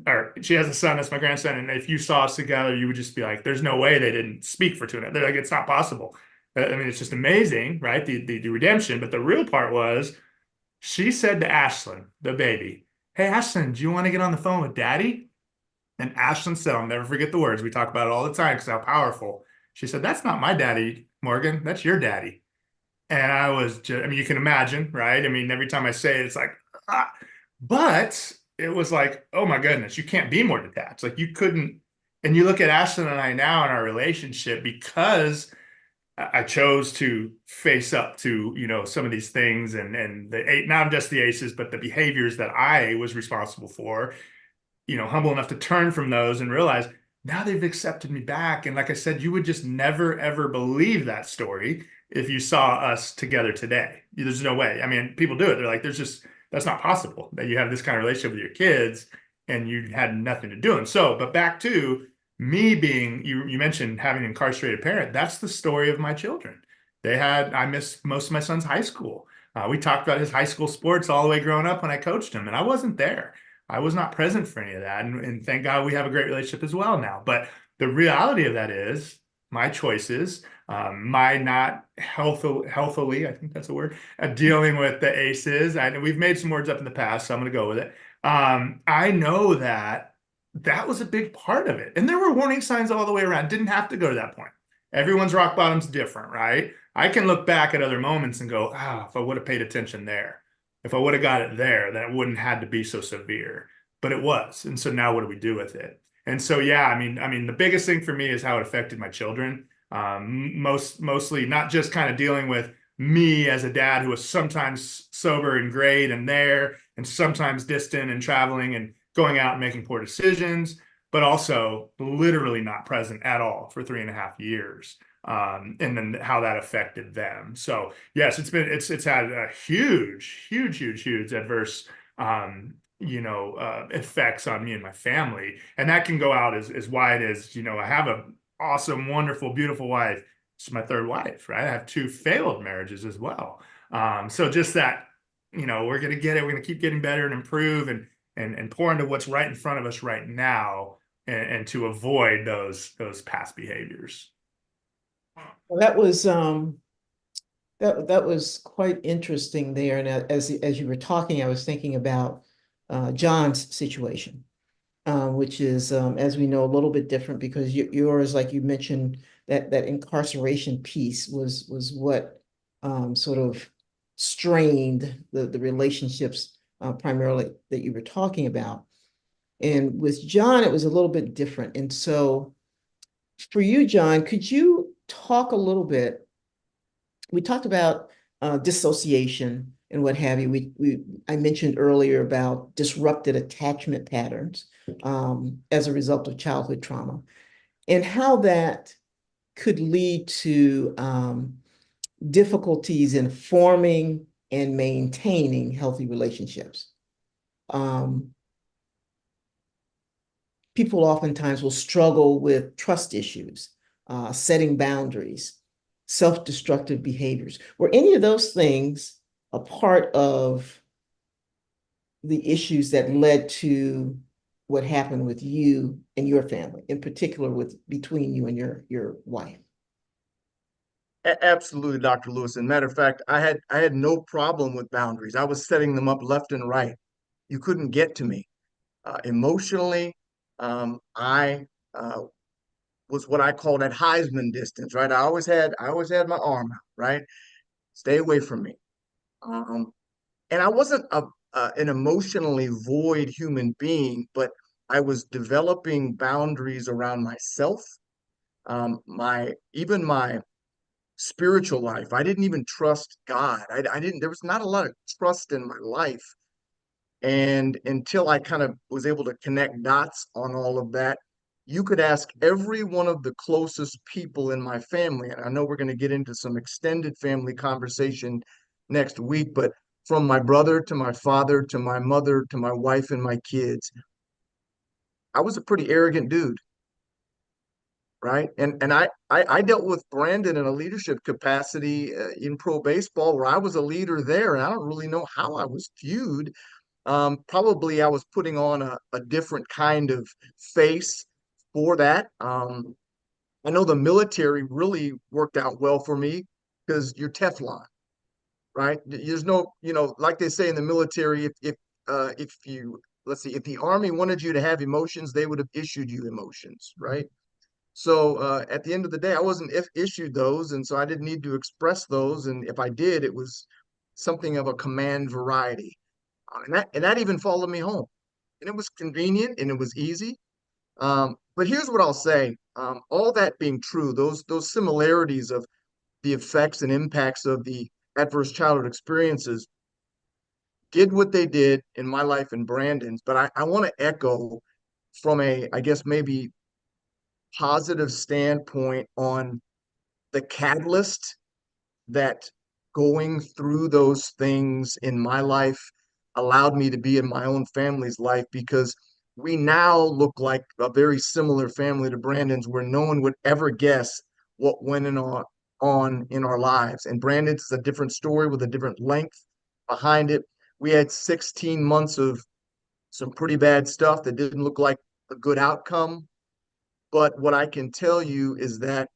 or she has a son that's my grandson. And if you saw us together, you would just be like, there's no way they didn't speak for 2.5. They're like, it's not possible. I mean, it's just amazing, right? The redemption. But the real part was she said to Ashlyn, the baby, "Hey, Ashton, do you want to get on the phone with Daddy?" And Ashton said, I'll never forget the words. We talk about it all the time because how powerful. She said, "That's not my daddy, Morgan. That's your daddy." And I was just, I mean, you can imagine, right? I mean, every time I say it, it's like, ah. But it was like, oh my goodness, you can't be more detached. Like you couldn't. And you look at Ashton and I now in our relationship because I chose to face up to, some of these things and not just the aces, but the behaviors that I was responsible for, humble enough to turn from those and realize now they've accepted me back. And like I said, you would just never, ever believe that story if you saw us together today. There's no way. I mean, people do it. They're like, that's not possible that you have this kind of relationship with your kids and you had nothing to do. And so, but back to me being, you mentioned having an incarcerated parent. That's the story of my children. I missed most of my son's high school. We talked about his high school sports all the way growing up when I coached him, and I wasn't there. I was not present for any of that. And thank God we have a great relationship as well now. But the reality of that is my choices, my not healthily, I think that's a word, dealing with the aces. I know we've made some words up in the past, so I'm going to go with it. I know that was a big part of it. And there were warning signs all the way around. Didn't have to go to that point. Everyone's rock bottom's different, right? I can look back at other moments and go, if I would have paid attention there, if I would have got it there, then it wouldn't have had to be so severe. But it was. And so now what do we do with it? And so, yeah, I mean, the biggest thing for me is how it affected my children. Mostly not just kind of dealing with me as a dad who was sometimes sober and great and there, and sometimes distant and traveling and going out and making poor decisions, but also literally not present at all for 3.5 years. And then how that affected them. So yes, it's had a huge adverse effects on me and my family, and that can go out as wide as I have a awesome, wonderful, beautiful wife. It's my third wife, right? I have two failed marriages as well. So just that, we're gonna get it. We're gonna keep getting better and improve and pour into what's right in front of us right now, and to avoid those past behaviors. Well, that was quite interesting there. And as you were talking, I was thinking about John's situation, which is, as we know, a little bit different because yours, like you mentioned, that incarceration piece was what sort of strained the relationships primarily that you were talking about. And with John, it was a little bit different. And so for you, John, could you talk a little bit? We talked about dissociation and what have you. I mentioned earlier about disrupted attachment patterns as a result of childhood trauma, and how that could lead to difficulties in forming and maintaining healthy relationships. People oftentimes will struggle with trust issues, setting boundaries, self-destructive behaviors. Were any of those things a part of the issues that led to what happened with you and your family, in particular between you and your wife? Absolutely, Dr. Lewis. And matter of fact, I had no problem with boundaries. I was setting them up left and right. You couldn't get to me. Emotionally, I was what I call that Heisman distance, right? I always had my arm out, right? Stay away from me. Um, and I wasn't an emotionally void human being, but I was developing boundaries around myself, my spiritual life. I didn't even trust God. I didn't. There was not a lot of trust in my life, and until I kind of was able to connect dots on all of that, you could ask every one of the closest people in my family, and I know we're going to get into some extended family conversation next week, but from my brother to my father to my mother to my wife and my kids, I was a pretty arrogant dude, right? And I dealt with Brandon in a leadership capacity in pro baseball where I was a leader there, and I don't really know how I was viewed. Probably I was putting on a different kind of face for that. I know the military really worked out well for me because you're Teflon, right? There's no, like they say in the military, if you let's see, if the Army wanted you to have emotions, they would have issued you emotions, right? So at the end of the day, I wasn't issued those, and so I didn't need to express those. And if I did, it was something of a command variety, and that even followed me home, and it was convenient and it was easy. But here's what I'll say: all that being true, those similarities of the effects and impacts of the adverse childhood experiences did what they did in my life and Brandon's. But I want to echo from a, I guess maybe positive standpoint on the catalyst that going through those things in my life allowed me to be in my own family's life, because we now look like a very similar family to Brandon's, where no one would ever guess what went on in our lives. And Brandon's is a different story with a different length behind it. We had 16 months of some pretty bad stuff that didn't look like a good outcome. But what I can tell you is that,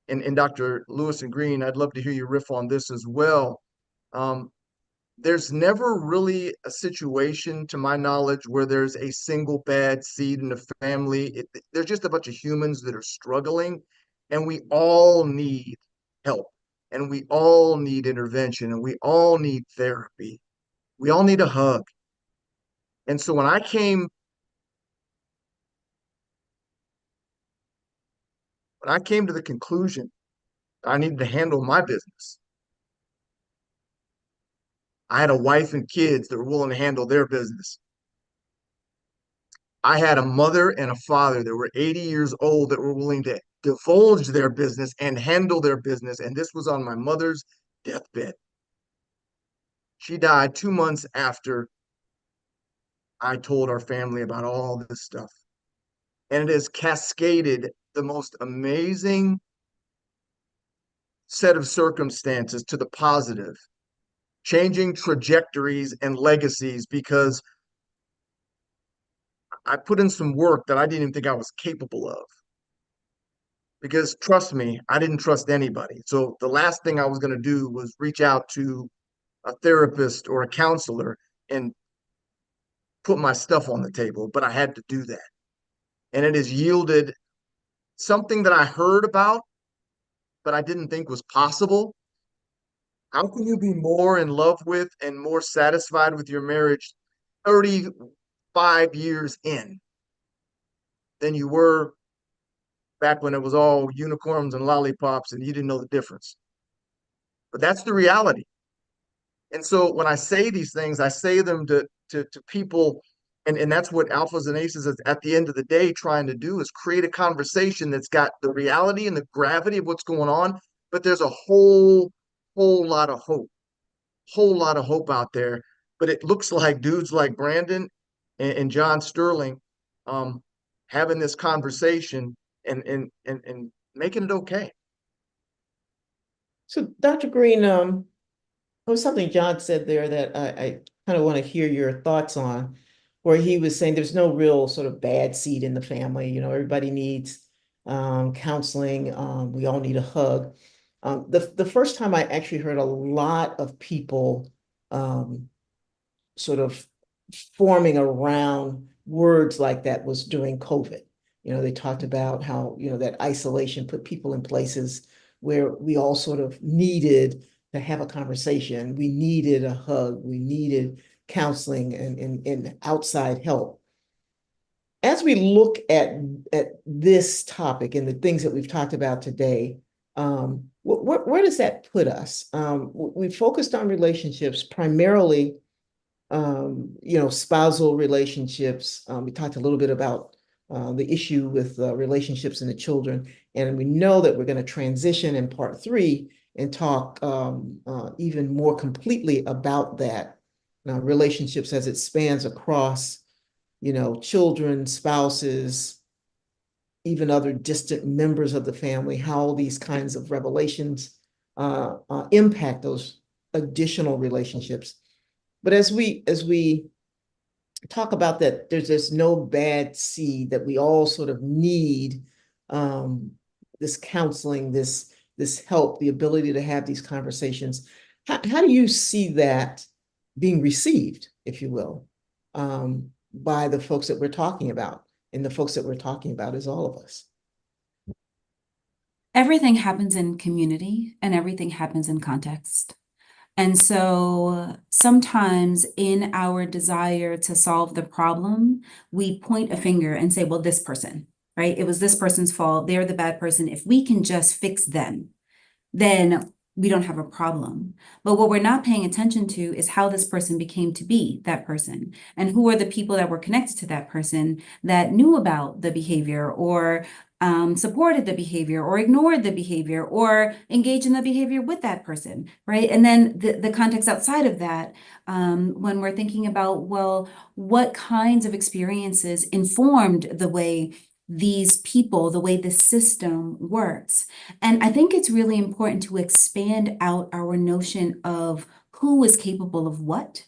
and Dr. Lewis and Green, I'd love to hear you riff on this as well. Um, there's never really a situation, to my knowledge, where there's a single bad seed in the family. There's just a bunch of humans that are struggling, and we all need help, and we all need intervention, and we all need therapy. We all need a hug. And so when I came to the conclusion I needed to handle my business, I had a wife and kids that were willing to handle their business. I had a mother and a father that were 80 years old that were willing to divulge their business and handle their business. And this was on my mother's deathbed. She died 2 months after I told our family about all this stuff. And it has cascaded the most amazing set of circumstances to the positive, changing trajectories and legacies, because I put in some work that I didn't even think I was capable of. Because trust me, I didn't trust anybody. So the last thing I was going to do was reach out to a therapist or a counselor and put my stuff on the table, but I had to do that. And it has yielded something that I heard about, but I didn't think was possible. How can you be more in love with and more satisfied with your marriage 35 years in than you were back when it was all unicorns and lollipops and you didn't know the difference? But that's the reality. And so when I say these things, I say them to people, and that's what Alphas and Aces is at the end of the day trying to do, is create a conversation that's got the reality and the gravity of what's going on, but there's a whole lot of hope out there. But it looks like dudes like Brandon and John Sterling having this conversation and making it okay. So Dr. Green, there was something John said there that I kind of want to hear your thoughts on, where he was saying there's no real sort of bad seed in the family. You know, everybody needs counseling. We all need a hug. The first time I actually heard a lot of people sort of forming around words like that was during COVID. You know, they talked about how, you know, that isolation put people in places where we all sort of needed to have a conversation. We needed a hug. We needed counseling and outside help. As we look at this topic and the things that we've talked about today, where does that put us? We focused on relationships, primarily, you know, spousal relationships. We talked a little bit about the issue with relationships and the children, and we know that we're going to transition in part 3 and talk even more completely about that relationships as it spans across, you know, children, spouses, even other distant members of the family, how these kinds of revelations impact those additional relationships. But as we talk about that, there's no bad seed, that we all sort of need this counseling, this help, the ability to have these conversations. How do you see that being received, if you will, by the folks that we're talking about. And the folks that we're talking about is all of us. Everything happens in community and everything happens in context. And so sometimes in our desire to solve the problem, we point a finger and say, well, this person, right? It was this person's fault. They're the bad person. If we can just fix them, then we don't have a problem. But what we're not paying attention to is how this person became to be that person, and who are the people that were connected to that person that knew about the behavior or supported the behavior or ignored the behavior or engaged in the behavior with that person, right? And then the context outside of that, when we're thinking about, well, what kinds of experiences informed the way these people, the way the system works. And I think it's really important to expand out our notion of who is capable of what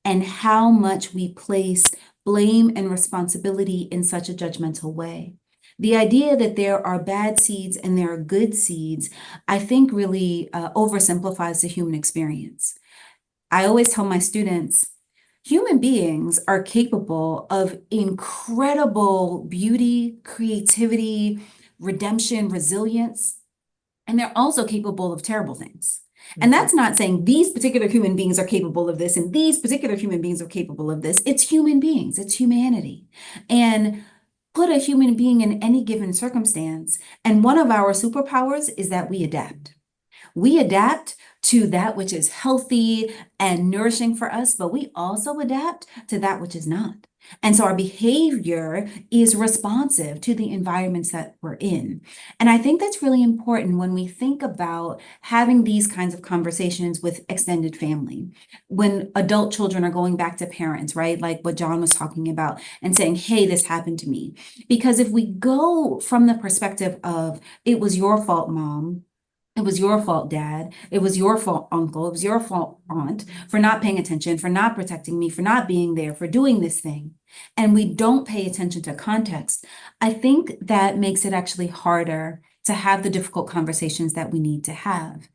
and how much we place blame and responsibility in such a judgmental way. The idea that there are bad seeds and there are good seeds, I think really oversimplifies the human experience. I always tell my students, human beings are capable of incredible beauty, creativity, redemption, resilience, and they're also capable of terrible things. And that's not saying these particular human beings are capable of this and these particular human beings are capable of this. It's human beings, it's humanity. And put a human being in any given circumstance, and one of our superpowers is that we adapt. We adapt to that which is healthy and nourishing for us, but we also adapt to that which is not. And so our behavior is responsive to the environments that we're in. And I think that's really important when we think about having these kinds of conversations with extended family, when adult children are going back to parents, right? Like what John was talking about and saying, hey, this happened to me. Because if we go from the perspective of, it was your fault, mom, it was your fault, dad. It was your fault, uncle. It was your fault, aunt, for not paying attention, for not protecting me, for not being there, for doing this thing. And we don't pay attention to context. I think that makes it actually harder to have the difficult conversations that we need to have.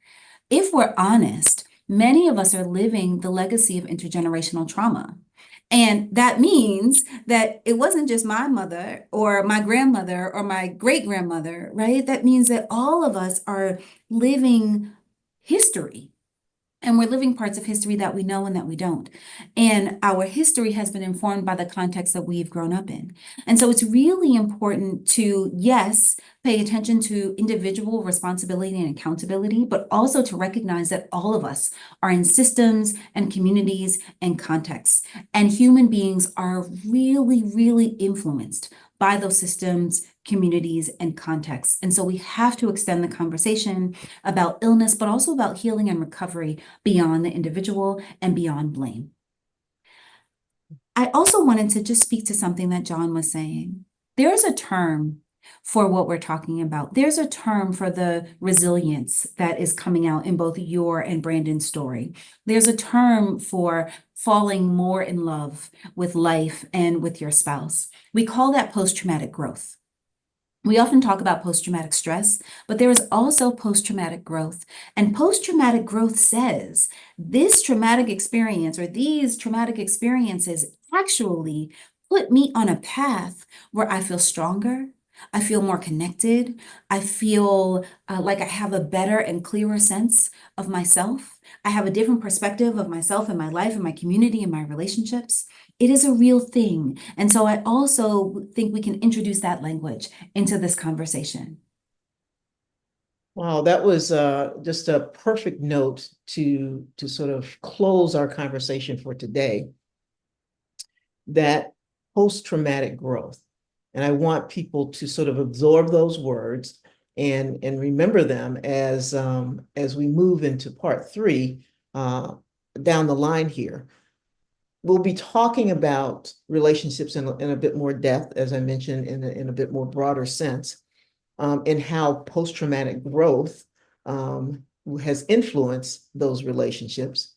If we're honest, many of us are living the legacy of intergenerational trauma. And that means that it wasn't just my mother or my grandmother or my great-grandmother, right? That means that all of us are living history. And we're living parts of history that we know and that we don't. And our history has been informed by the context that we've grown up in. And so it's really important to, yes, pay attention to individual responsibility and accountability, but also to recognize that all of us are in systems and communities and contexts. And human beings are really, really influenced by those systems, communities, and contexts. And so we have to extend the conversation about illness, but also about healing and recovery beyond the individual and beyond blame. I also wanted to just speak to something that John was saying. There's a term for what we're talking about. There's a term for the resilience that is coming out in both your and Brandon's story. There's a term for falling more in love with life and with your spouse. We call that post-traumatic growth. We often talk about post-traumatic stress, but there is also post-traumatic growth. And post-traumatic growth says this traumatic experience or these traumatic experiences actually put me on a path where I feel stronger, I feel more connected, I feel like I have a better and clearer sense of myself. I have a different perspective of myself and my life and my community and my relationships. It is a real thing. And so I also think we can introduce that language into this conversation. Wow, that was just a perfect note to sort of close our conversation for today. That post-traumatic growth. And I want people to sort of absorb those words and remember them as we move into part 3 down the line here. We'll be talking about relationships in a bit more depth, as I mentioned, in a bit more broader sense, and how post-traumatic growth has influenced those relationships.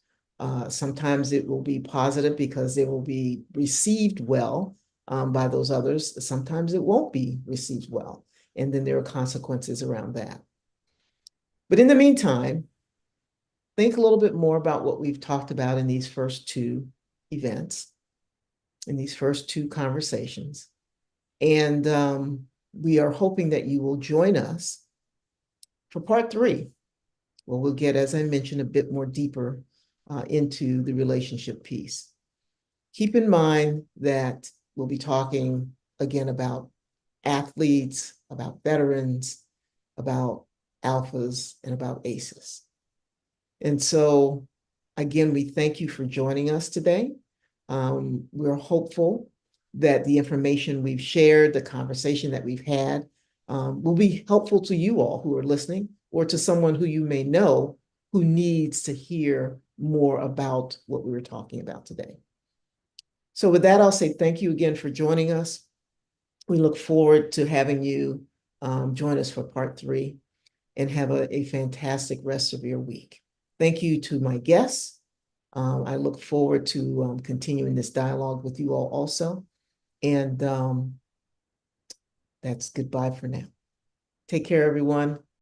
Sometimes it will be positive because they will be received well by those others. Sometimes it won't be received well. And then there are consequences around that. But in the meantime, think a little bit more about what we've talked about in these first 2 events. in these first two conversations. And we are hoping that you will join us for part 3, where we'll get, as I mentioned, a bit more deeper into the relationship piece. Keep in mind that we'll be talking again about athletes, about veterans, about alphas, and about ACEs. And so, again, we thank you for joining us today. We're hopeful that the information we've shared, the conversation that we've had, will be helpful to you all who are listening, or to someone who you may know who needs to hear more about what we were talking about today. So with that, I'll say thank you again for joining us. We look forward to having you join us for part 3, and have a fantastic rest of your week. Thank you to my guests. I look forward to continuing this dialogue with you all also. And that's goodbye for now. Take care, everyone.